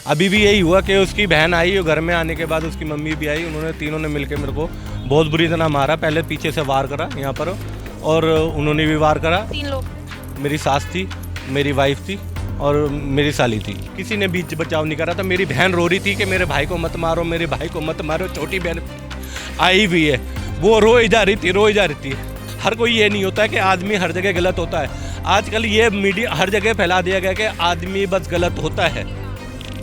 अभी भी यही हुआ कि उसकी बहन आई और घर में आने के बाद उसकी मम्मी भी आई, उन्होंने तीनों ने मिलकर मेरे को बहुत बुरी तरह मारा। पहले पीछे से वार करा यहाँ पर और उन्होंने भी वार करा। 3 लोग। मेरी सास थी, मेरी वाइफ थी और मेरी साली थी। किसी ने बीच बचाव नहीं करा था। मेरी बहन रो रही थी कि मेरे भाई को मत मारो, मेरे भाई को मत मारो। छोटी बहन आई हुई है, वो रोई जा रही थी। हर कोई ये नहीं होता है कि आदमी हर जगह गलत होता है। आजकल ये मीडिया हर जगह फैला दिया गया कि आदमी बस गलत होता है।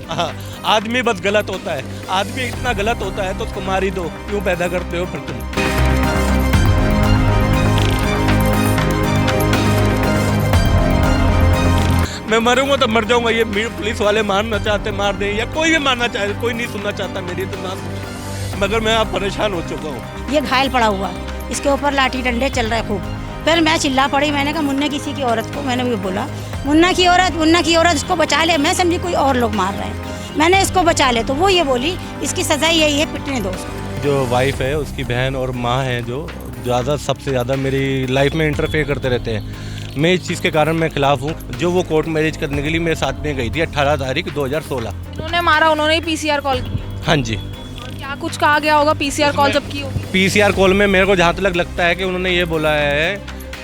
हाँ, आदमी बस गलत होता है। आदमी इतना गलत होता है तो उसको मार ही दो, क्यों पैदा करते हो फिर तुम? मैं मरूंगा तो मर जाऊंगा। ये पुलिस वाले मारना चाहते मार दें, या कोई भी मारना चाहे, कोई नहीं सुनना चाहता मेरी तो ना, मगर मैं आप परेशान हो चुका हूँ। ये घायल पड़ा हुआ, इसके ऊपर लाठी डंडे चल रहे खूब। फिर मैं चिल्ला पड़ी, मैंने कहा मुन्ना किसी की औरत को, मैंने भी बोला मुन्ना की औरत इसको बचा ले। मैं समझी कोई और लोग मार रहे हैं, मैंने इसको बचा ले। तो वो ये बोली इसकी सजा यही है, पिटने दो उसको। जो वाइफ है उसकी बहन और माँ है जो सबसे ज़्यादा मेरी लाइफ में इंटरफेयर करते रहते हैं। मैं इस चीज़ के कारण मैं खिलाफ हूँ। जो वो कोर्ट मैरिज करने के लिए मेरे साथ में गई थी 18 तारीख 2016। उन्होंने मारा, उन्होंने ही पीसीआर कॉल की। हाँ जी। और क्या कुछ कहा गया होगा पीसीआर कॉल जब की होगी? पीसीआर कॉल में मेरे को जहाँ तक लगता है कि उन्होंने ये बोला है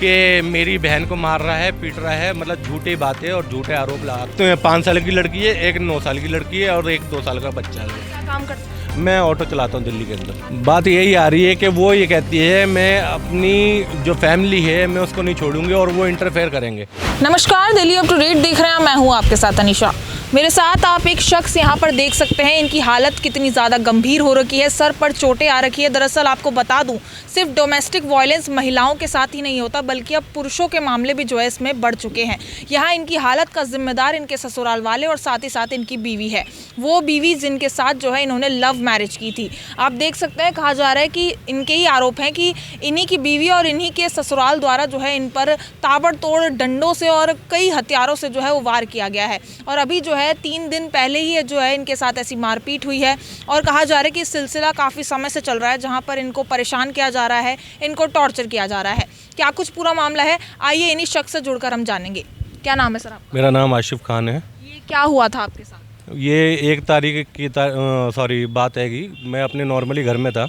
कि मेरी बहन को मार रहा है, पीट रहा है, मतलब झूठी बातें और झूठे आरोप लगाते हैं। 5 साल की लड़की है, एक 9 साल की लड़की है और एक 2 साल का बच्चा है। क्या काम करते हैं? मैं ऑटो चलाता हूँ दिल्ली के अंदर। बात यही आ रही है कि वो ये कहती है मैं अपनी जो फैमिली है मैं उसको नहीं छोड़ूंगी और वो इंटरफेयर करेंगे। नमस्कार, दिल्ली अप टू डेट देख रहे हैं, मैं हूं आपके साथ अनिशा। मेरे साथ आप एक शख्स यहां पर देख सकते हैं, इनकी हालत कितनी ज़्यादा गंभीर हो रखी है, सर पर चोटें आ रखी है। दरअसल आपको बता दूं, सिर्फ डोमेस्टिक वायलेंस महिलाओं के साथ ही नहीं होता, बल्कि अब पुरुषों के मामले भी जो है इसमें बढ़ चुके हैं। यहाँ इनकी हालत का जिम्मेदार इनके ससुराल वाले और साथ ही साथ इनकी बीवी है, वो बीवी जिनके साथ जो है इन्होंने लव मैरिज की थी। आप देख सकते हैं, कहा जा रहा है कि इनके ही आरोप हैं कि इन्हीं की बीवी और इन्हीं के ससुराल द्वारा जो है इन पर ताबड़तोड़ डंडों से और कई हथियारों से जो है वो वार किया गया है। और अभी जो है 3 दिन पहले ही जो है इनके साथ ऐसी मारपीट हुई है और कहा जा रहा है कि सिलसिला काफ़ी समय से चल रहा है, जहाँ पर इनको परेशान किया जा रहा है, इनको टॉर्चर किया जा रहा है। क्या कुछ पूरा मामला है, आइए इन्हीं शख्स से जुड़कर हम जानेंगे। क्या नाम है सर आपका? मेरा नाम आशिफ खान है। ये क्या हुआ था आपके साथ? ये 1 तारीख की बात है कि मैं अपने नॉर्मली घर में था,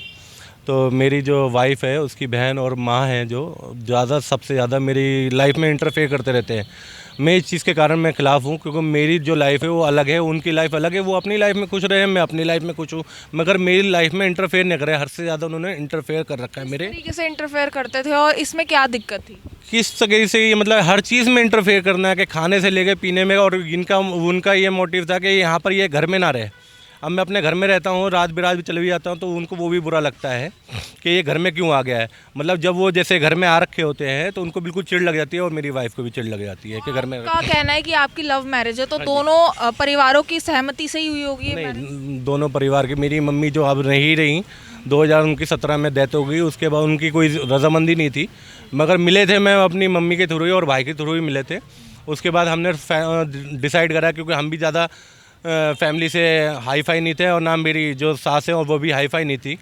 तो मेरी जो वाइफ है उसकी बहन और माँ है जो सबसे ज़्यादा मेरी लाइफ में इंटरफेयर करते रहते हैं। मैं इस चीज़ के कारण मैं खिलाफ हूँ, क्योंकि मेरी जो लाइफ है वो अलग है, उनकी लाइफ अलग है। वो अपनी लाइफ में खुश रहे, मैं अपनी लाइफ में खुश हूँ, मगर मेरी लाइफ में इंटरफेयर नहीं करे। हर से ज़्यादा उन्होंने इंटरफेयर कर रखा है मेरे। किस तरीके से इंटरफेयर करते थे और इसमें क्या दिक्कत थी? किस तरीके से ये मतलब हर चीज़ में इंटरफेयर करना है, कि खाने से लेके पीने में। और उनका ये मोटिव था कि यहाँ पर ये घर में ना रहे। अब मैं अपने घर में रहता हूँ, रात बिरात भी चले भी जाता हूँ, तो उनको वो भी बुरा लगता है कि ये घर में क्यों आ गया है। मतलब जब वो जैसे घर में आ रखे होते हैं तो उनको बिल्कुल चिढ़ लग जाती है और मेरी वाइफ को भी चिढ़ लग जाती है कि घर में। का कहना है कि आपकी लव मैरिज है, तो दोनों परिवारों की सहमति से ही हुई होगी? नहीं, दोनों परिवार की। मेरी मम्मी जो अब नहीं रही, 2017 में डेथ हो गई, उसके बाद उनकी कोई रजामंदी नहीं थी, मगर मिले थे मैं अपनी मम्मी के थ्रू ही और भाई के थ्रू ही मिले थे। उसके बाद हमने डिसाइड करा, क्योंकि हम भी ज़्यादा फैमिली से हाई फाई नहीं थे और ना मेरी जो सास है और वो भी हाई फाई नहीं थी,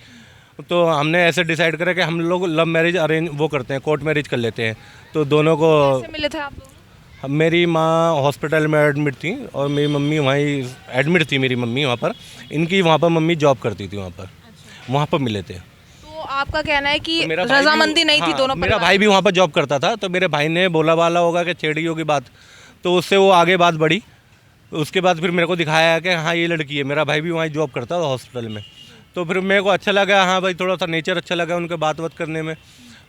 तो हमने ऐसे डिसाइड करा कि हम लोग लव मैरिज अरेंज वो करते हैं, कोर्ट मैरिज कर लेते हैं। तो दोनों को कैसे मिले थे आप लोग? मेरी माँ हॉस्पिटल में एडमिट थी और मेरी मम्मी वहीं एडमिट थी। मेरी मम्मी वहाँ पर, इनकी वहाँ पर मम्मी जॉब करती थी वहाँ पर। वहाँ पर मिले थे। तो आपका कहना है कि तो रजामंदी नहीं थी दोनों? मेरा भाई भी वहाँ पर जॉब करता था, तो मेरे भाई ने बोला वाला होगा कि छेड़ी होगी बात, तो उससे वो आगे बात बढ़ी। उसके बाद फिर मेरे को दिखाया कि हाँ ये लड़की है। मेरा भाई भी वहाँ जॉब करता था हॉस्पिटल में, तो फिर मेरे को अच्छा लगा, हाँ भाई थोड़ा सा नेचर अच्छा लगा उनके बात करने में।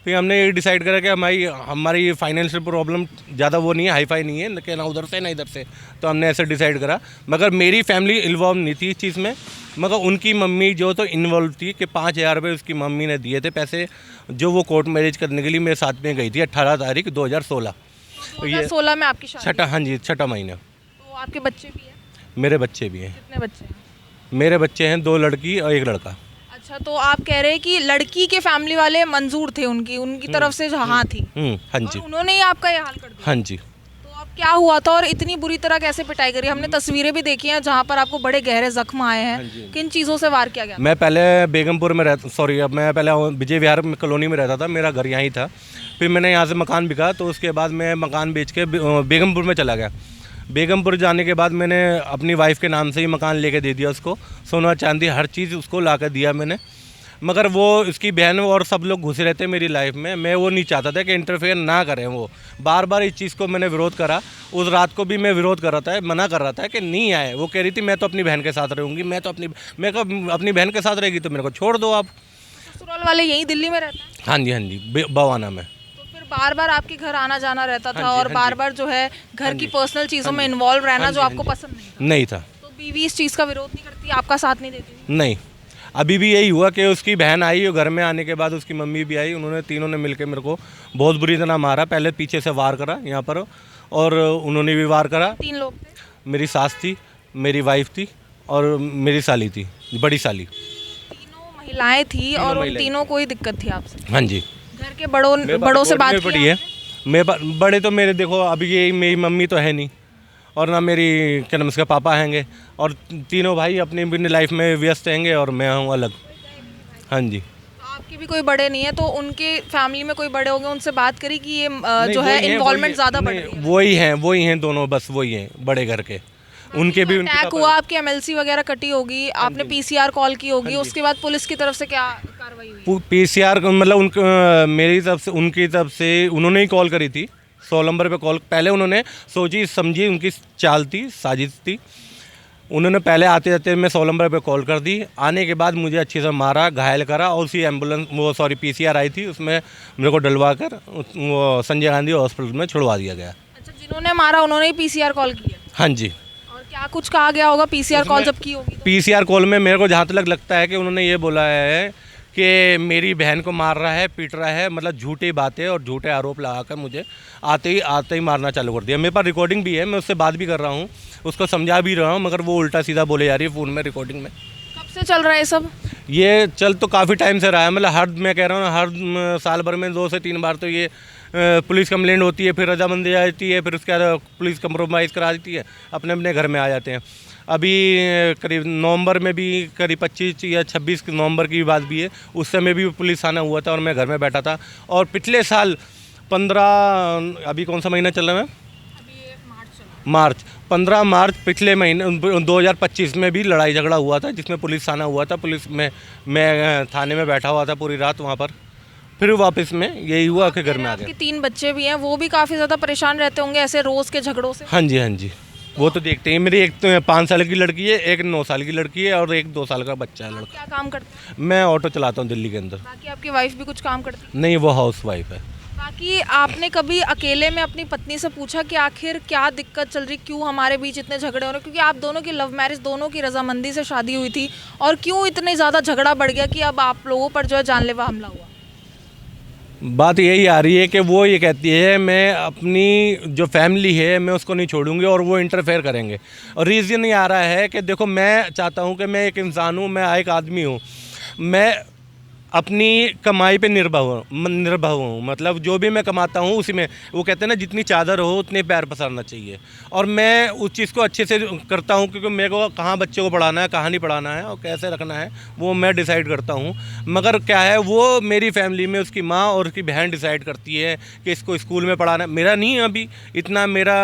फिर हमने ये डिसाइड करा कि हमारी फाइनेंशियल प्रॉब्लम ज़्यादा वो नहीं है, हाई फाई नहीं है, लेकिन ना उधर से ना इधर से, तो हमने ऐसे डिसाइड करा। मगर मेरी फैमिली इन्वॉल्व नहीं थी इस चीज़ में, मगर उनकी मम्मी जो तो इन्वॉल्व थी कि 5,000 रुपये उसकी मम्मी ने दिए थे पैसे, जो वो कोर्ट मैरिज करने के लिए मेरे साथ में गई थी 18 तारीख 2016। 2016 में आपकी शादी? छठा, हाँ जी, छठा महीना। तो आपके बच्चे भी हैं? मेरे बच्चे भी हैं। कितने बच्चे हैं? मेरे बच्चे हैं 2 लड़की और 1 लड़का। अच्छा, तो आप कह रहे हैं कि लड़की के फैमिली वाले मंजूर थे, उनकी तरफ से हाँ थी? हाँ जी। और उन्होंने ही आपका ये हाल कर दिया? हाँ जी। तो अब क्या हुआ था और इतनी बुरी तरह कैसे पिटाई करी? हमने तस्वीरें भी देखी हैं जहाँ पर आपको बड़े गहरे जख्म आए हैं। किन चीज़ों से वार किया गया? मैं पहले बेगमपुर में मैं पहले विजय विहार कॉलोनी में रहता था, मेरा घर यहाँ ही था। फिर मैंने यहाँ से मकान बिका, तो उसके बाद मैं मकान बेच के बेगमपुर में चला गया। बेगमपुर जाने के बाद मैंने अपनी वाइफ के नाम से ही मकान लेके दे दिया उसको, सोना चांदी हर चीज़ उसको ला कर दिया मैंने। मगर वो इसकी बहन और सब लोग घुसे रहते मेरी लाइफ में, मैं वो नहीं चाहता था कि इंटरफेयर ना करें। वो बार बार इस चीज़ को मैंने विरोध करा, उस रात को भी मैं विरोध कर रहा था, मना कर रहा था कि नहीं आए। वो कह रही थी मैं तो अपनी बहन के साथ रहूँगी, मैं कहा अपनी बहन के साथ रहेगी तो मेरे को छोड़ दो आप। ससुराल वाले यहीं दिल्ली में रहते हैं? हाँ जी बवाना में। तो फिर बार बार आपके घर आना जाना रहता था हाँ जी, और हाँ बार जी। बार जो है घर हाँ की जी, पर्सनल चीज़ों हाँ में जी, इन्वॉल्व रहना हाँ जो जी, आपको हाँ जी। पसंद नहीं था? नहीं था। तो बीवी इस चीज़ का विरोध नहीं करती, आपका साथ नहीं देती? नहीं, अभी भी यही हुआ कि उसकी बहन आई और घर में आने के बाद उसकी मम्मी भी आई, उन्होंने तीनों ने मिलकर मेरे को बहुत बुरी तरह मारा। पहले पीछे से वार करा यहाँ पर और उन्होंने भी वार करा। 3 लोग थे? मेरी सास थी, मेरी वाइफ थी और मेरी साली थी, बड़ी साली। 3 महिलाएं थी और उन महिलाएं तीनों को ही दिक्कत थी आपसे? हाँ जी। घर के बड़ों से बात पड़ी की है। बड़े तो मेरे देखो अभी ये मेरी मम्मी तो है नहीं और ना मेरी क्या नाम उसका पापा हैंगे, और तीनों भाई अपनी अपनी लाइफ में व्यस्त हैंगे और मैं हूँ अलग। हाँ जी। तो आपके भी कोई बड़े नहीं है, तो उनके फैमिली में कोई बड़े होंगे, उनसे बात करी कि ये नहीं, जो है वही हैं, इन्वॉल्वमेंट वही- ज़्यादा बढ़ नहीं, रही है? वही हैं दोनों, बस वही हैं बड़े घर के। उनके भी अटैक हुआ, आपकी एमएलसी वगैरह कटी होगी, आपने पीसीआर कॉल की होगी, उसके बाद पुलिस की तरफ से क्या कार्रवाई हुई? पीसीआर मतलब मेरी तरफ से उनकी तरफ से उन्होंने ही कॉल करी थी 100 नंबर पे कॉल। पहले उन्होंने सोची समझी, उनकी चाल थी, साजिश थी। उन्होंने पहले आते जाते मैं 100 नंबर पे कॉल कर दी। आने के बाद मुझे अच्छे से मारा, घायल करा और उसी एम्बुलेंस पीसीआर आई थी, उसमें मेरे को डलवा कर वो संजय गांधी हॉस्पिटल में छुड़वा दिया गया। अच्छा, जिन्होंने मारा उन्होंने ही पीसीआर कॉल की है? हाँ जी। और क्या कुछ कहा गया होगा पीसीआर कॉल जब की होगी तो? पीसीआर कॉल में मेरे को जहाँ तक लगता है कि उन्होंने ये बोला है कि मेरी बहन को मार रहा है, पीट रहा है, मतलब झूठी बातें और झूठे आरोप लगाकर मुझे आते ही मारना चालू कर दिया। मेरे पास रिकॉर्डिंग भी है, मैं उससे बात भी कर रहा हूँ, उसको समझा भी रहा हूँ, मगर वो उल्टा सीधा बोले जा रही है फ़ोन में, रिकॉर्डिंग में। कब से चल रहा है ये सब? ये चल तो काफ़ी टाइम से रहा है, मतलब मैं कह रहा हूँ हर साल भर में 2 से 3 बार तो ये पुलिस कंप्लेंट होती है, फिर रजामंदी आ जाती है, फिर उसके बाद पुलिस कंप्रोमाइज़ करा देती है, अपने अपने घर में आ जाते हैं। अभी करीब नवंबर में भी करीब 25 या 26 नवंबर की बात भी है, उस समय भी पुलिस आना हुआ था और मैं घर में बैठा था। और पिछले साल 15 अभी कौन सा महीना चल रहा है? मार्च 15 मार्च पिछले महीने 2025 में भी लड़ाई झगड़ा हुआ था, जिसमें पुलिस आना हुआ था। पुलिस में मैं थाने में बैठा हुआ था पूरी रात वहाँ पर। फिर वापस में यही हुआ कि घर में आ आपके गया। 3 बच्चे भी हैं, वो भी काफ़ी ज़्यादा परेशान रहते होंगे ऐसे रोज़ के झगड़ों से? हाँ जी, वो तो देखते हैं। मेरी एक तो 5 साल की लड़की है, एक 9 साल की लड़की है और एक 2 साल का बच्चा है लड़का। क्या काम करते हैं? मैं ऑटो चलाता हूँ दिल्ली के अंदर। बाकी आपकी वाइफ भी कुछ काम करती है? नहीं, वो हाउस वाइफ है। बाकी आपने कभी अकेले में अपनी पत्नी से पूछा कि आखिर क्या दिक्कत चल रही, क्यों हमारे बीच इतने झगड़े हो रहे? क्योंकि आप दोनों की लव मैरिज, दोनों की रजामंदी से शादी हुई थी, और क्यों इतने ज़्यादा झगड़ा बढ़ गया कि अब आप लोगों पर जो है जानलेवा हमला हुआ? बात यही आ रही है कि वो ये कहती है मैं अपनी जो फैमिली है मैं उसको नहीं छोड़ूंगी और वो इंटरफेयर करेंगे। और रीज़न ये आ रहा है कि देखो, मैं चाहता हूँ कि मैं एक इंसान हूँ, मैं एक आदमी हूँ, मैं अपनी कमाई पे निर्भर हूँ, मतलब जो भी मैं कमाता हूँ उसी में, वो कहते हैं ना जितनी चादर हो उतने पैर पसारना चाहिए। और मैं उस चीज़ को अच्छे से करता हूँ, क्योंकि मेरे को कहाँ बच्चे को पढ़ाना है, कहाँ नहीं पढ़ाना है और कैसे रखना है वो मैं डिसाइड करता हूँ। मगर क्या है, वो मेरी फैमिली में उसकी माँ और उसकी बहन डिसाइड करती है कि इसको स्कूल में पढ़ाना है। मेरा नहीं है, अभी इतना मेरा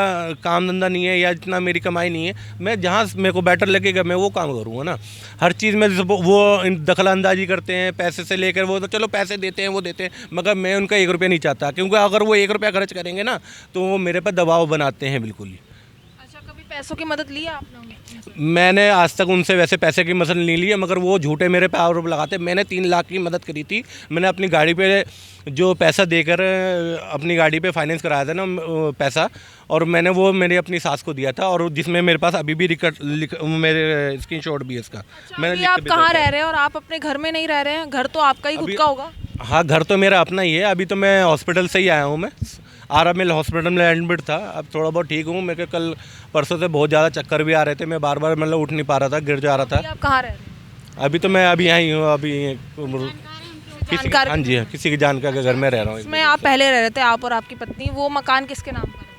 काम धंधा नहीं है या इतना मेरी कमाई नहीं है। मैं जहाँ मेरे को बेटर लगेगा मैं वो काम करूँगा ना। हर चीज़ में वो दखल अंदाजी करते हैं, पैसे से लेकर वो तो चलो पैसे देते हैं, वो देते हैं, मगर मैं उनका 1 रुपया नहीं चाहता, क्योंकि अगर वो 1 रुपया खर्च करेंगे ना तो वो मेरे पर दबाव बनाते हैं बिल्कुल ही। अच्छा, कभी पैसों की मदद ली है आपने उनसे? मैंने आज तक उनसे वैसे पैसे की मदद नहीं ली है, मगर वो झूठे मेरे पे आरोप लगाते। मैंने 3 लाख की मदद करी थी। मैंने अपनी गाड़ी पे जो पैसा देकर अपनी गाड़ी पे फाइनेंस कराया था ना पैसा, और मैंने वो मेरी अपनी सास को दिया था, और जिसमें मेरे पास अभी भी मेरे स्क्रीनशॉट भी है इसका। अच्छा, मैंने अभी आप कहाँ रह रहे हैं और आप अपने घर में नहीं रह रहे हैं? घर तो आपका ही खुद का होगा? हाँ, घर तो मेरा अपना ही है। अभी तो मैं हॉस्पिटल से ही आया हूँ, मैं RML हॉस्पिटल में एडमिट था। अब थोड़ा बहुत ठीक हूँ। मेरे को कल परसों से बहुत ज़्यादा चक्कर भी आ रहे थे, मैं बार बार मतलब उठ नहीं पा रहा था, गिर जा रहा था। अभी आप कहाँ रह रहे हैं? अभी तो मैं अभी यहीं हूँ, अभी किसी जानकार- हाँ जी, किसी की जानकार के घर में रह रहा हूँ। इसमें आप पहले रह रहे थे, आप और आपकी पत्नी, वो मकान किसके नाम पर है?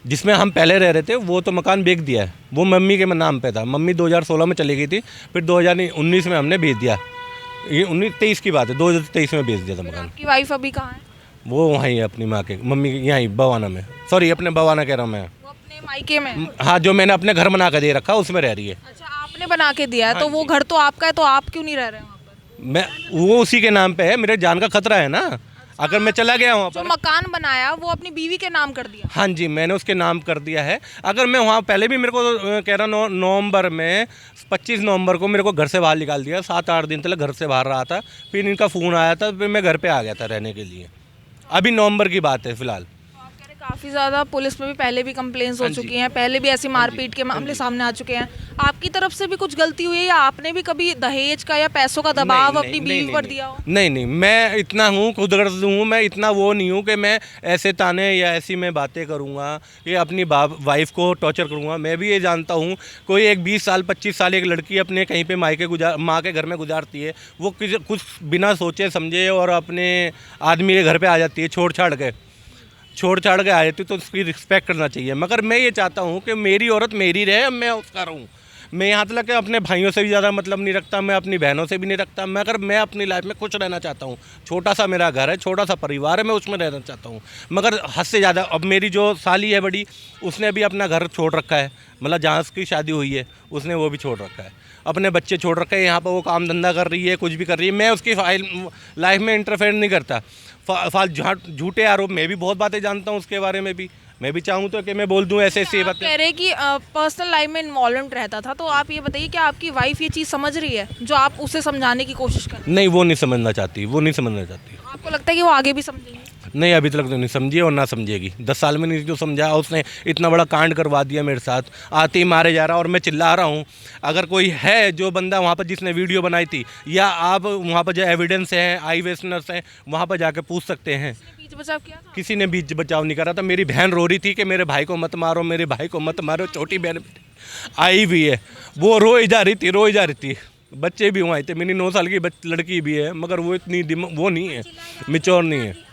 जिसमें हम पहले रह रहे थे वो तो मकान बेच दिया है, वो मम्मी के नाम पे था। मम्मी 2016 में चली गई थी, फिर 2019 में हमने बेच दिया। ये 19-23 की बात है, 2023 में बेच दिया था मकान। आपकी वाइफ अभी कहाँ है? वो वहीं है अपनी माँ के, मम्मी के यहाँ बवाना में, सॉरी अपने बवाना कह रहा हूँ मैं। वो अपने मायके में? हाँ, जो मैंने अपने घर बना कर दे रखा उसमें रह रही है। अच्छा, आपने बना के दिया है तो वो घर तो आपका है, तो आप क्यों नहीं रह रहे वहाँ पर? मैं वो उसी के नाम पे है, मेरे जान का खतरा है ना अगर मैं चला गया वहाँ जो पर। मकान बनाया वो अपनी बीवी के नाम कर दिया? हाँ जी, मैंने उसके नाम कर दिया है। अगर मैं वहाँ पहले भी मेरे को कह रहा नवंबर में 25 नवंबर को मेरे को घर से बाहर निकाल दिया। 7-8 दिन तक घर से बाहर रहा था, फिर इनका फ़ोन आया था, फिर मैं घर पे आ गया था रहने के लिए। अभी नवंबर की बात है फ़िलहाल। काफ़ी ज़्यादा पुलिस में भी पहले भी कंप्लेंट्स हो हाँ जी। चुकी हैं, पहले भी ऐसी मारपीट के मामले सामने आ चुके हैं। आपकी तरफ से भी कुछ गलती हुई है या आपने भी कभी दहेज का या पैसों का दबाव नहीं, अपनी नहीं, बीवी नहीं, पर नहीं, दिया हो? नहीं, मैं इतना हूँ, खुदगर्ज हूँ, मैं इतना वो नहीं हूँ कि मैं ऐसे ताने या ऐसी मैं बातें करूँगा कि अपनी वाइफ को टॉर्चर करूँगा। मैं भी ये जानता हूँ, कोई एक 20 साल 25 साल एक लड़की अपने कहीं पे माँ के घर में गुजारती है, वो कुछ बिना सोचे समझे और अपने आदमी के घर पे आ जाती है, छोड़ छाड़ के आ जाती, तो उसकी रिस्पेक्ट करना चाहिए। मगर मैं ये चाहता हूँ कि मेरी औरत मेरी रहे, अब मैं उसका रहूँ। मैं यहाँ तक अपने भाइयों से भी ज़्यादा मतलब नहीं रखता, मैं अपनी बहनों से भी नहीं रखता। मगर मैं अपनी लाइफ में खुश रहना चाहता हूँ। छोटा सा मेरा घर है, छोटा सा परिवार है, मैं उसमें रहना चाहता हूँ। मगर हद से ज़्यादा अब मेरी जो साली है बड़ी, उसने भी अपना घर छोड़ रखा है, मतलब जहाँ उसकी शादी हुई है उसने वो भी छोड़ रखा है, अपने बच्चे छोड़ रखे हैं। यहाँ पर वो काम धंधा कर रही है, कुछ भी कर रही है, मैं उसकी लाइफ में इंटरफेयर नहीं करता। झूठे आरोप, मैं भी बहुत बातें जानता हूँ उसके बारे में भी। मैं भी चाहूँ तो कि मैं बोल दूँ ऐसे आप बातें। कह रहे कि पर्सनल लाइफ में इन्वॉल्वमेंट रहता था, तो आप ये बताइए कि आपकी वाइफ ये चीज़ समझ रही है जो आप उसे समझाने की कोशिश कर रहे नहीं, वो नहीं समझना चाहती, वो नहीं समझना चाहती। हैं? आपको लगता है कि वो आगे भी समझेंगे? नहीं, अभी तक तो नहीं समझी और ना समझेगी। 10 साल में नहीं जो समझा, उसने इतना बड़ा कांड करवा दिया मेरे साथ, आते ही मारे जा रहा और मैं चिल्ला रहा हूँ। अगर कोई है जो बंदा वहाँ पर जिसने वीडियो बनाई थी, या आप वहाँ पर जो एविडेंस हैं, आई विटनेस हैं, वहाँ पर जाके पूछ सकते हैं। बीच बचाव किया था? किसी ने बीच बचाव नहीं करा था। मेरी बहन रो रही थी कि मेरे भाई को मत मारो, मेरे भाई को मत मारो। छोटी बहन आई भी है, वो रोई जा रही थी। बच्चे भी वहाँ थे, मेरी 9 साल की लड़की भी है, मगर वो इतनी वो नहीं है, मैच्योर नहीं है।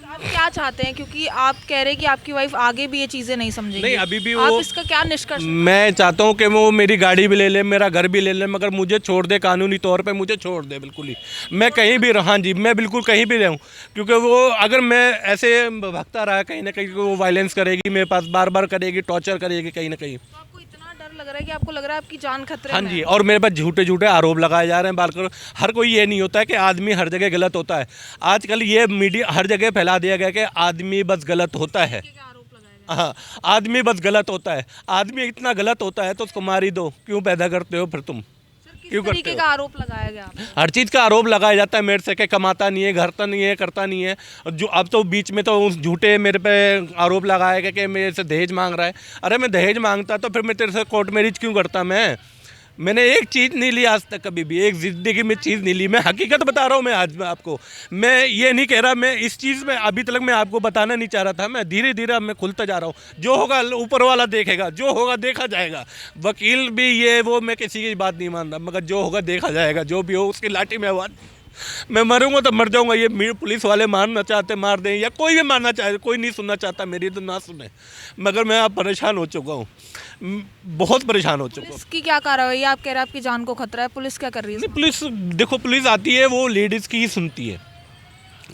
आप क्या चाहते हैं, क्योंकि आप कह रहे हैं कि आपकी वाइफ आगे भी ये चीज़ें नहीं समझेगी? नहीं, अभी भी आप वो, इसका क्या निष्कर्ष? मैं चाहता हूँ कि वो मेरी गाड़ी भी ले ले, मेरा घर भी ले ले, मगर मुझे छोड़ दे, कानूनी तौर पे मुझे छोड़ दे बिल्कुल ही। मैं कहीं भी रहा जी, मैं बिल्कुल कहीं भी रहूँ, क्योंकि वो अगर मैं ऐसे भगता रहा कहीं ना कहीं, वो वायलेंस करेगी मेरे पास, बार बार करेगी, टॉर्चर करेगी कहीं ना कहीं। तो आपको इतना डर लग रहा है कि आपको लग रहा है आपकी जान खतरे हाँ में जी, है? और मेरे पास झूठे झूठे आरोप लगाए जा रहे हैं। बालकर हर कोई ये नहीं होता है कि आदमी हर जगह गलत होता है। आजकल ये मीडिया हर जगह फैला दिया गया कि आदमी बस गलत होता है। क्या आरोप लगाए गए? हाँ, आदमी बस गलत होता है। आदमी इतना गलत होता है तो उसको मार ही दो, क्यों पैदा करते हो फिर तुम? किस क्यों करते तरीके हो? का आरोप लगाया गया आपको? हर चीज़ का आरोप लगाया जाता है मेरे से कि कमाता नहीं है, घरता नहीं है, करता नहीं है। जो अब तो बीच में तो उस झूठे मेरे पे आरोप लगाया गया कि मेरे से दहेज मांग रहा है। अरे मैं दहेज मांगता तो फिर मैं तेरे से कोर्ट मैरिज क्यों करता? मैंने एक चीज़ नहीं ली आज तक, कभी भी एक ज़िंदगी में चीज़ नहीं ली। मैं हकीकत बता रहा हूँ। मैं आज मैं आपको, मैं ये नहीं कह रहा, मैं इस चीज़ में अभी तक मैं आपको बताना नहीं चाह रहा था। मैं धीरे धीरे अब मैं खुलता जा रहा हूँ। जो होगा ऊपर वाला देखेगा, जो होगा देखा जाएगा। वकील भी ये वो, मैं किसी की बात नहीं मान रहा, मगर जो होगा देखा जाएगा। जो भी हो उसकी लाठी में आवाज़, मैं मरूंगा तो मर जाऊंगा। ये पुलिस वाले मारना चाहते मार दें, या कोई भी मारना चाहे, कोई नहीं सुनना चाहता मेरी तो ना सुने। मगर मैं अब परेशान हो चुका हूँ, बहुत परेशान हो चुका हूँ। पुलिस की क्या कार्रवाई है? आप कह रहे हैं आपकी जान को खतरा है, पुलिस क्या कर रही है? नहीं, पुलिस देखो, पुलिस आती है, वो लेडीज़ की ही सुनती है,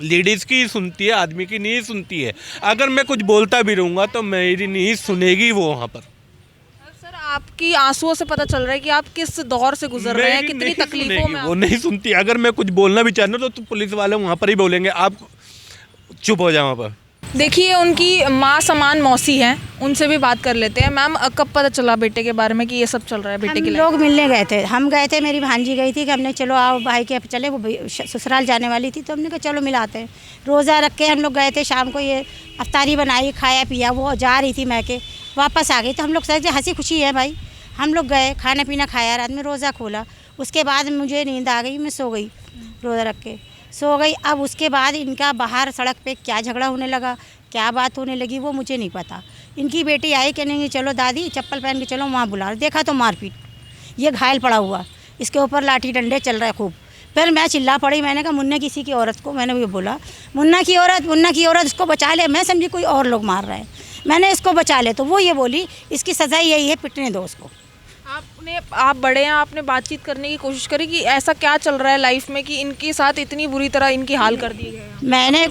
लेडीज़ की ही सुनती है, आदमी की नहीं सुनती है। अगर मैं कुछ बोलता भी रहूँगा तो मेरी नहीं सुनेगी वो वहाँ पर। सर, आपकी आंसुओं से पता चल रहा है कि आप किस दौर से गुजर रहे हैं, मेरी कितनी नहीं तकलीफों सुनेगी, में वो नहीं सुनती। अगर मैं कुछ बोलना भी चाहता तो पुलिस वाले वहाँ पर ही बोलेंगे, आप चुप हो जाओ वहाँ पर। देखिए, उनकी माँ समान मौसी हैं, उनसे भी बात कर लेते हैं। मैम, कब पता चला बेटे के बारे में कि ये सब चल रहा है बेटे हम के लिए? लोग मिलने गए थे, हम गए थे, मेरी भांजी गई थी कि हमने चलो आओ भाई के चले, वो ससुराल जाने वाली थी तो हमने कहा चलो मिलाते हैं। रोज़ा रख के हम लोग गए थे, शाम को ये अफ्तारी बनाई, खाया पिया, वो जा रही थी मैं के वापस आ गई। तो हम लोग सोचे हंसी खुशी है भाई, हम लोग गए, खाना पीना खाया, रात में रोज़ा खोला। उसके बाद मुझे नींद आ गई, मैं सो गई, रोज़ा रख के सो गई। अब उसके बाद इनका बाहर सड़क पे क्या झगड़ा होने लगा, क्या बात होने लगी, वो मुझे नहीं पता। इनकी बेटी आई, कहने चलो दादी चप्पल पहन के चलो वहाँ बुला, देखा तो मारपीट, ये घायल पड़ा हुआ, इसके ऊपर लाठी डंडे चल रहे खूब। फिर मैं चिल्ला पड़ी, मैंने कहा मुन्ना किसी की औरत को, मैंने भी बोला मुन्ना की औरत इसको बचा ले। मैं समझी कोई और लोग मार रहे हैं, मैंने इसको बचा ले, तो वो ये बोली इसकी सज़ा यही है, पिटने दो उसको। आप बड़े हैं, आपने बातचीत करने की कोशिश करी कि ऐसा क्या चल रहा है लाइफ में कि इनके साथ इतनी बुरी तरह इनकी हाल कर दी गई है? मैंने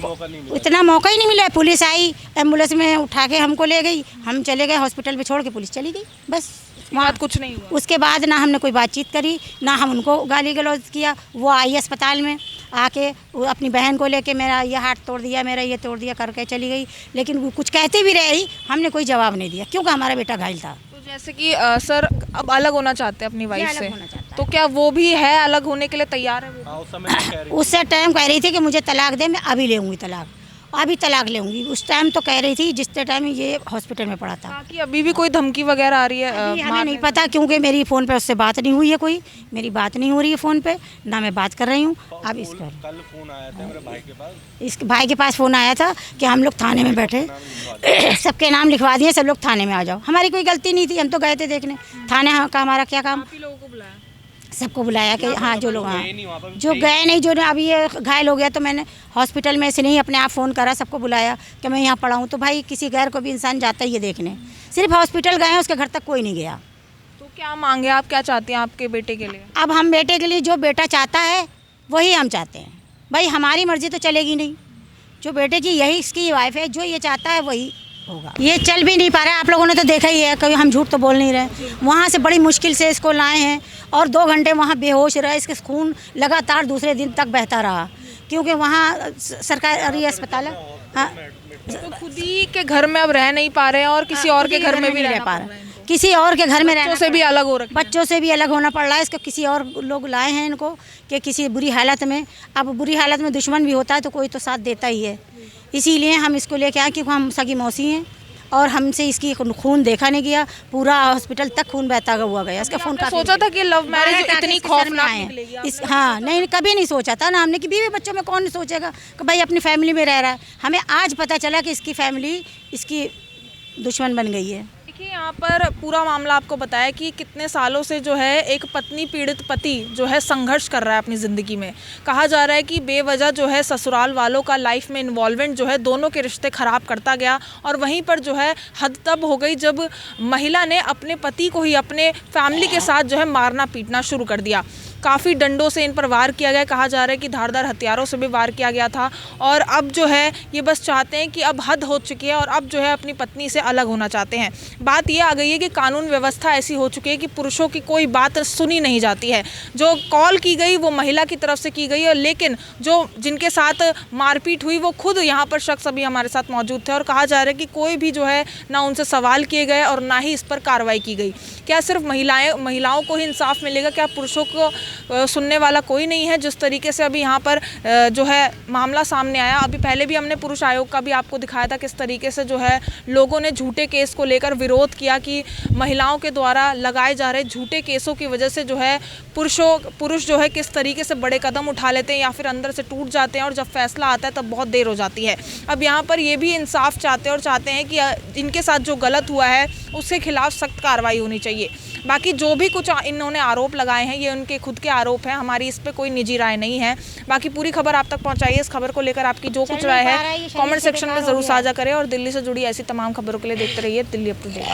इतना मौका ही नहीं मिला। पुलिस आई, एम्बुलेंस में उठा के हमको ले गई, हम चले गए हॉस्पिटल में, छोड़ के पुलिस चली गई, बस। वहाँ कुछ नहीं हुआ? उसके बाद ना हमने कोई बातचीत करी, ना हम उनको गाली गलौज किया। वो आई अस्पताल में आके, वो अपनी बहन को लेके मेरा ये हाथ तोड़ दिया, मेरा ये तोड़ दिया करके चली गई। लेकिन वो कुछ कहते भी रही, हमने कोई जवाब नहीं दिया, क्योंकि हमारा बेटा घायल था। तो जैसे कि सर अब अलग होना चाहते हैं अपनी वाइफ अलग से, होना चाहता तो क्या वो भी है अलग होने के लिए तैयार है? वो उससे टाइम कह रही थी कि मुझे तलाक दे, मैं अभी लेंगी तलाक, अभी तलाक लेंगी। उस टाइम तो कह रही थी जिस टाइम ये हॉस्पिटल में पड़ा था। कि अभी भी कोई धमकी वगैरह आ रही है? अभी हमें नहीं पता, क्योंकि मेरी फ़ोन पे उससे बात नहीं हुई है, कोई मेरी बात नहीं हो रही है फ़ोन पे, ना मैं बात कर रही हूँ। अब इसका कल फोन आया था मेरे भाई के पास, इसके भाई के पास फ़ोन आया था कि हम लोग थाने में बैठे, सबके नाम लिखवा दिए, सब लोग थाने में आ जाओ। हमारी कोई गलती नहीं थी, हम तो गए थे देखने थाने। का हमारा क्या काम? काफी लोगों को बुलाया, सबको बुलाया कि हाँ जो लोग, हाँ जो गए नहीं, जो अभी ये घायल हो गया, तो मैंने हॉस्पिटल में ऐसे नहीं अपने आप फ़ोन करा, सबको बुलाया कि मैं यहाँ पड़ा हूँ। तो भाई किसी गैर को भी इंसान जाता ही है देखने, सिर्फ हॉस्पिटल गए हैं, उसके घर तक कोई नहीं गया। तो क्या मांगे आप, क्या चाहते हैं आपके बेटे के लिए? अब हम बेटे के लिए जो बेटा चाहता है वही हम चाहते हैं। भाई हमारी मर्ज़ी तो चलेगी नहीं, जो बेटे की यही इसकी वाइफ है, जो ये चाहता है वही होगा। ये चल भी नहीं पा रहा है, आप लोगों ने तो देखा ही है, कभी हम झूठ तो बोल नहीं रहे। वहाँ से बड़ी मुश्किल से इसको लाए हैं और 2 घंटे वहाँ बेहोश रहा, इसके खून लगातार दूसरे दिन तक बहता रहा, क्योंकि वहाँ सरकारी अस्पताल है। हाँ, तो खुद ही के घर में अब रह नहीं पा रहे हैं और किसी और के घर में भी रह पा रहे हैं, किसी और के घर में बच्चों से भी अलग हो रखे हैं। बच्चों से भी अलग होना पड़ रहा है इसको। किसी और लोग लाए हैं इनको कि किसी बुरी हालत में, अब बुरी हालत में दुश्मन भी होता है तो कोई तो साथ देता ही है। इसीलिए हम इसको लेके आए, क्योंकि हम सगी मौसी हैं और हमसे इसकी खून देखा नहीं गया, पूरा हॉस्पिटल तक खून बहता हुआ गया। इसका खून का सोचा था कि लव मैरिज इतनी खौफनाक निकलेगी? इस हाँ नहीं, कभी नहीं सोचा था ना हमने कि बीवी बच्चों में कौन सोचेगा कि भाई अपनी फैमिली में रह रहा है। हमें आज पता चला कि इसकी फैमिली इसकी दुश्मन बन गई है। देखिए यहाँ पर पूरा मामला आपको बताया कि कितने सालों से जो है एक पत्नी पीड़ित पति जो है संघर्ष कर रहा है अपनी ज़िंदगी में। कहा जा रहा है कि बेवजह जो है ससुराल वालों का लाइफ में इन्वॉल्वमेंट जो है दोनों के रिश्ते ख़राब करता गया, और वहीं पर जो है हद तब हो गई जब महिला ने अपने पति को ही अपने फैमिली के साथ जो है मारना पीटना शुरू कर दिया। काफ़ी डंडों से इन पर वार किया गया, कहा जा रहा है कि धारदार हथियारों से भी वार किया गया था, और अब जो है ये बस चाहते हैं कि अब हद हो चुकी है और अब जो है अपनी पत्नी से अलग होना चाहते हैं। बात ये आ गई है कि कानून व्यवस्था ऐसी हो चुकी है कि पुरुषों की कोई बात सुनी नहीं जाती है। जो कॉल की गई वो महिला की तरफ से की गई है, लेकिन जो जिनके साथ मारपीट हुई वो खुद यहाँ पर शख्स अभी हमारे साथ मौजूद थे, और कहा जा रहा है कि कोई भी जो है ना उनसे सवाल किए गए और ना ही इस पर कार्रवाई की गई। क्या सिर्फ महिलाओं को ही इंसाफ मिलेगा? क्या पुरुषों को सुनने वाला कोई नहीं है? जिस तरीके से अभी यहाँ पर जो है मामला सामने आया, अभी पहले भी हमने पुरुष आयोग का भी आपको दिखाया था किस तरीके से जो है लोगों ने झूठे केस को लेकर विरोध किया कि महिलाओं के द्वारा लगाए जा रहे झूठे केसों की वजह से जो है पुरुष जो है किस तरीके से बड़े कदम उठा लेते हैं या फिर अंदर से टूट जाते हैं, और जब फैसला आता है तब बहुत देर हो जाती है। अब यहाँ पर ये भी इंसाफ चाहते हैं और चाहते हैं कि इनके साथ जो गलत हुआ है उसके खिलाफ सख्त कार्रवाई होनी चाहिए। बाकी जो भी कुछ इन्होंने आरोप लगाए हैं ये उनके खुद के आरोप हैं, हमारी इस पे कोई निजी राय नहीं है। बाकी पूरी खबर आप तक पहुंचाइए। इस खबर को लेकर आपकी जो कुछ राय है कमेंट सेक्शन में ज़रूर साझा करें, और दिल्ली से जुड़ी ऐसी तमाम खबरों के लिए देखते रहिए दिल्ली अप टू डेट।